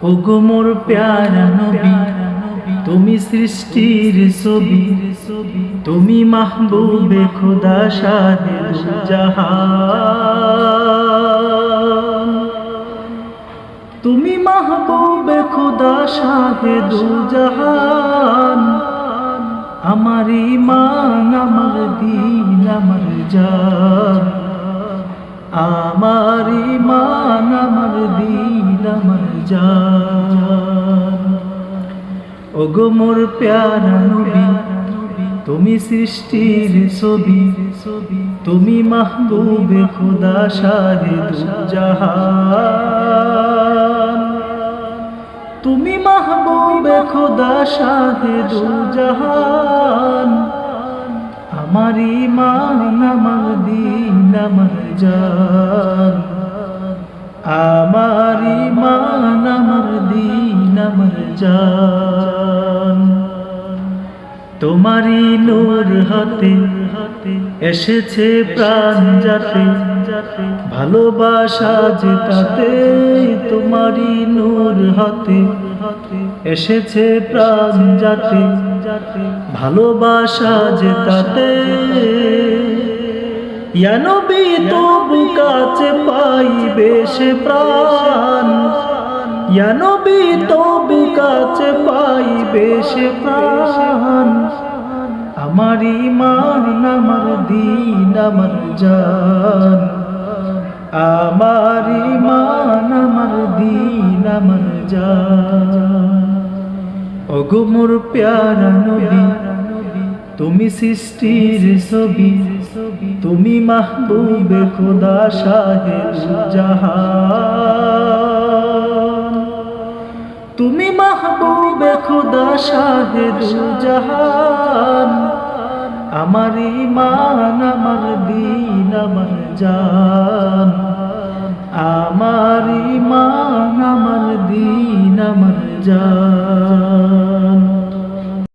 ওগো মোর প্যারা নবী, তুমি সৃষ্টির ছবি, তুমি মাহবুবে খোদা শাহে দু জাহান। তুমি মাহবুবে খোদা শাহে দু জাহান। আমার ঈমান, আমার দীন, আমার জান। আমার ঈমান, আমার দীন, আমার জান। ওগো মোর প্যারা নবী, তুমি সৃষ্টির ছবি, তুমি মাহবুবে খোদা শাহে দু জাহান। তুমি মাহবুবে খোদা শাহে দু জাহান। আমার ঈমান, আমার দীন, আমার জান। আমার ঈমান, আমার দীন, আমার জান। তোমারই নূর হাতে এসেছে প্রাণ যাতে, ভালোবাসা যে তাতে। তোমারই নূর হাতে এসেছে প্রাণ যাতে, ভালোবাসা যে তাতে। ইয়া নবী তবু কাছে পাইবে সে প্রাণ। ইয়া নবী তবু কাছে পাইবে সে প্রাণ। আমার ঈমান, আমার দীন, আমার জান। আমার ঈমান, আমার দীন, আমার জান। ওগো মোর প্যারা নবী, তুমি সৃষ্টির ছবি, তুমি মাহবুবে খোদা শাহে দু জাহান। তুমি মাহবুবে খোদা শাহে দু জাহান। আমার ঈমান, আমার দীন, আমার জান। আমার ঈমান, আমার দীন, আমার জান।